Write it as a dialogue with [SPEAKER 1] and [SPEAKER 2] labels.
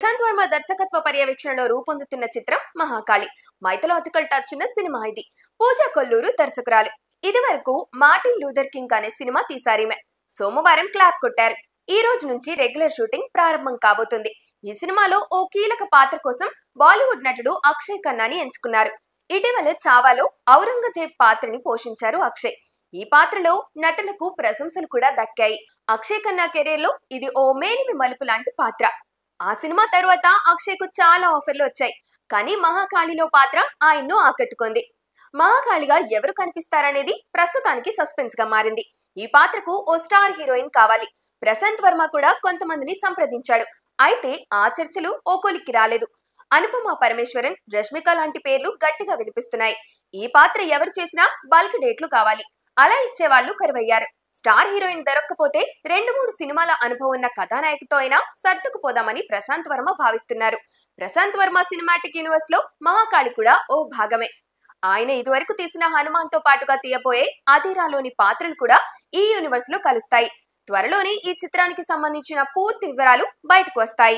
[SPEAKER 1] ప్రశాంత్ వర్మ దర్శకత్వ పర్యవేక్షణలో రూపొందుతున్న చిత్రం మహాకాళి. మైథలాజికల్ టచ్ ఉన్న సినిమా ఇది. పూజా కొల్లూరు దర్శకురాలు. ఇది వరకు మార్టిన్ లూథర్ కింగ్ అనే సినిమా తీసారీమె. సోమవారం క్లాప్ కొట్టారు. ఈ రోజు నుంచి రెగ్యులర్ షూటింగ్ ప్రారంభం కాబోతుంది. ఈ సినిమాలో ఓ కీలక పాత్ర కోసం బాలీవుడ్ నటుడు అక్షయ్ ఖన్నాని ఎంచుకున్నారు. ఇటీవల చావాలో ఔరంగజేబ్ పాత్రని పోషించారు అక్షయ్. ఈ పాత్రలో నటనకు ప్రశంసలు కూడా దక్కాయి. అక్షయ్ ఖన్నా కెరీర్ లో ఇది ఓ మేలిమి మలుపు లాంటి పాత్ర. ఆ సినిమా తరువాత అక్షయ్ కు చాలా ఆఫర్లు వచ్చాయి. కానీ మహాకాళిలో పాత్ర ఆయన్ను ఆకట్టుకుంది. మహాకాళిగా ఎవరు కనిపిస్తారనేది ప్రస్తుతానికి సస్పెన్స్ గా మారింది. ఈ పాత్రకు ఓ స్టార్ హీరోయిన్ కావాలి. ప్రశాంత్ వర్మ కూడా కొంతమందిని సంప్రదించాడు. అయితే ఆ చర్చలు ఓ కొలిక్కి రాలేదు. అనుపమ పరమేశ్వరన్, రష్మిక లాంటి పేర్లు గట్టిగా వినిపిస్తున్నాయి. ఈ పాత్ర ఎవరు చేసినా బల్క్ డేట్లు కావాలి. అలా ఇచ్చేవాళ్లు కరువయ్యారు. స్టార్ హీరోయిన్ దొరక్కపోతే 2-3 సినిమాల అనుభవం ఉన్న కథానాయకతో అయినా సర్దుకుపోదామని ప్రశాంత్ వర్మ భావిస్తున్నారు. ప్రశాంత్ వర్మ సినిమాటిక్ యూనివర్స్ లో మహాకాళి కూడా ఓ భాగమే. ఆయన ఇదివరకు తీసిన హనుమాన్ తో పాటుగా తీయబోయే అధీరాలోని పాత్రలు కూడా ఈ యూనివర్స్ లో కలుస్తాయి. త్వరలోనే ఈ చిత్రానికి సంబంధించిన పూర్తి వివరాలు బయటకు వస్తాయి.